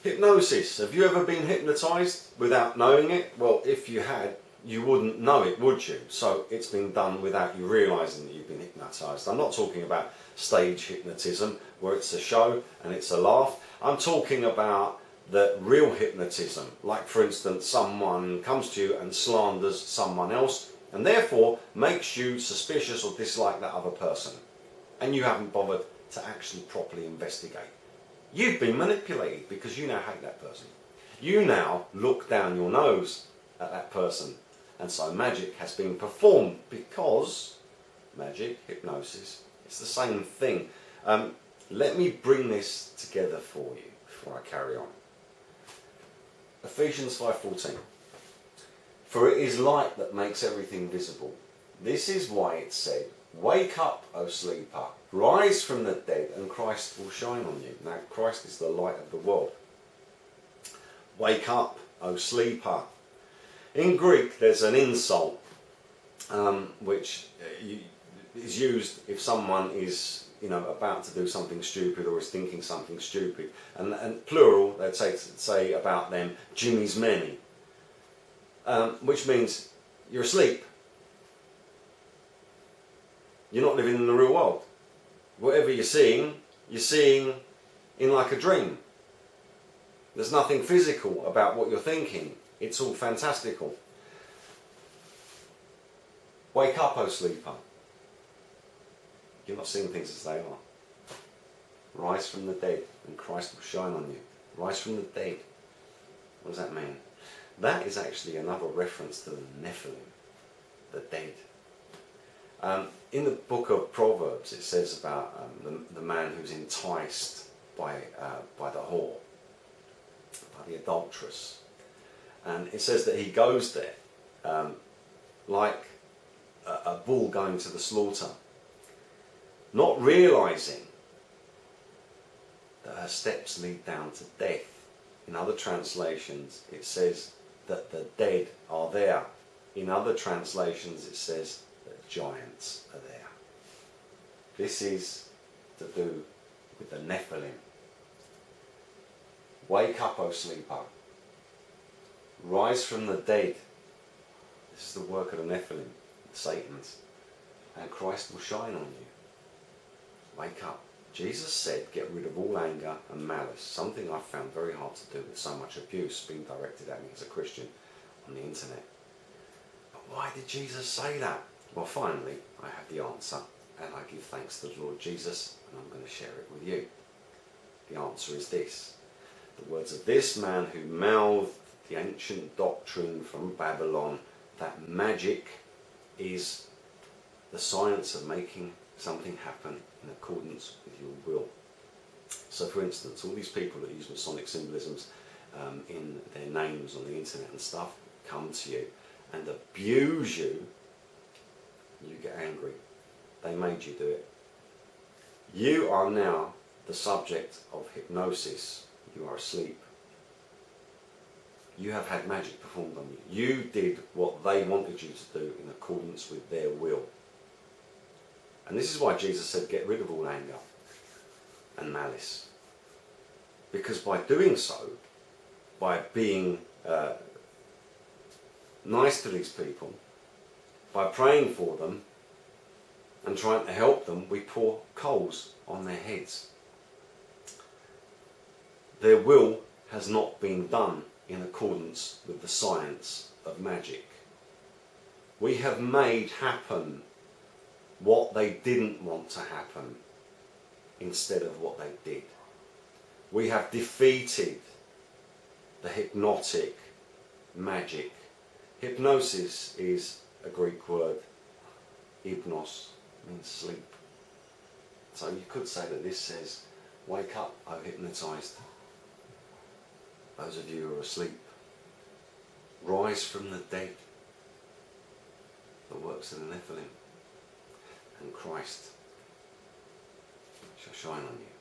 Hypnosis. Have you ever been hypnotized without knowing it? Well, if you had, you wouldn't know it, would you? So it's been done without you realizing that you've been hypnotized. I'm not talking about stage hypnotism where it's a show and it's a laugh. I'm talking about the real hypnotism. Like, for instance, someone comes to you and slanders someone else and therefore makes you suspicious or dislike that other person, and you haven't bothered to actually properly investigate. You've been manipulated because you now hate that person. You now look down your nose at that person, and so magic has been performed, because magic, hypnosis, it's the same thing. Let me bring this together for you before I carry on. Ephesians 5:14. For it is light that makes everything visible. This is why it said, wake up, O sleeper, rise from the dead, and Christ will shine on you. Now, Christ is the light of the world. Wake up, O sleeper. In Greek, there's an insult which is used if someone is, about to do something stupid or is thinking something stupid. And plural, they'd say about them, Jimmy's many, which means you're asleep. You're not living in the real world. Whatever you're seeing in like a dream. There's nothing physical about what you're thinking. It's all fantastical. Wake up, O sleeper. You're not seeing things as they are. Rise from the dead, and Christ will shine on you. Rise from the dead. What does that mean? That is actually another reference to the Nephilim, the dead. In the book of Proverbs, it says about the man who's enticed by the whore, by the adulteress. And it says that he goes there like a bull going to the slaughter, not realizing that her steps lead down to death. In other translations, it says that the dead are there. In other translations, it says that giants are there. This is to do with the Nephilim. Wake up, O sleeper. Rise from the dead. This is the work of the Nephilim, Satan's, and Christ will shine on you. Wake up. Jesus said, get rid of all anger and malice, something I've found very hard to do with so much abuse being directed at me as a Christian on the internet. But why did Jesus say that? Well, finally, I have the answer, and I give thanks to the Lord Jesus, and I'm going to share it with you. The answer is this. The words of this man who mouthed the ancient doctrine from Babylon, that magic is the science of making something happen in accordance with your will. So, for instance, all these people that use Masonic symbolisms in their names on the internet and stuff come to you and abuse you. You get angry. They made you do it. You are now the subject of hypnosis. You are asleep. You have had magic performed on you. You did what they wanted you to do in accordance with their will. And this is why Jesus said, get rid of all anger and malice. Because by doing so, by being nice to these people, by praying for them and trying to help them, we pour coals on their heads. Their will has not been done in accordance with the science of magic. We have made happen what they didn't want to happen instead of what they did. We have defeated the hypnotic magic. Hypnosis is a Greek word. Hypnos means sleep. So you could say that this says, wake up, O hypnotized. Those of you who are asleep, rise from the dead. The works of the Nephilim. And Christ shall shine on you.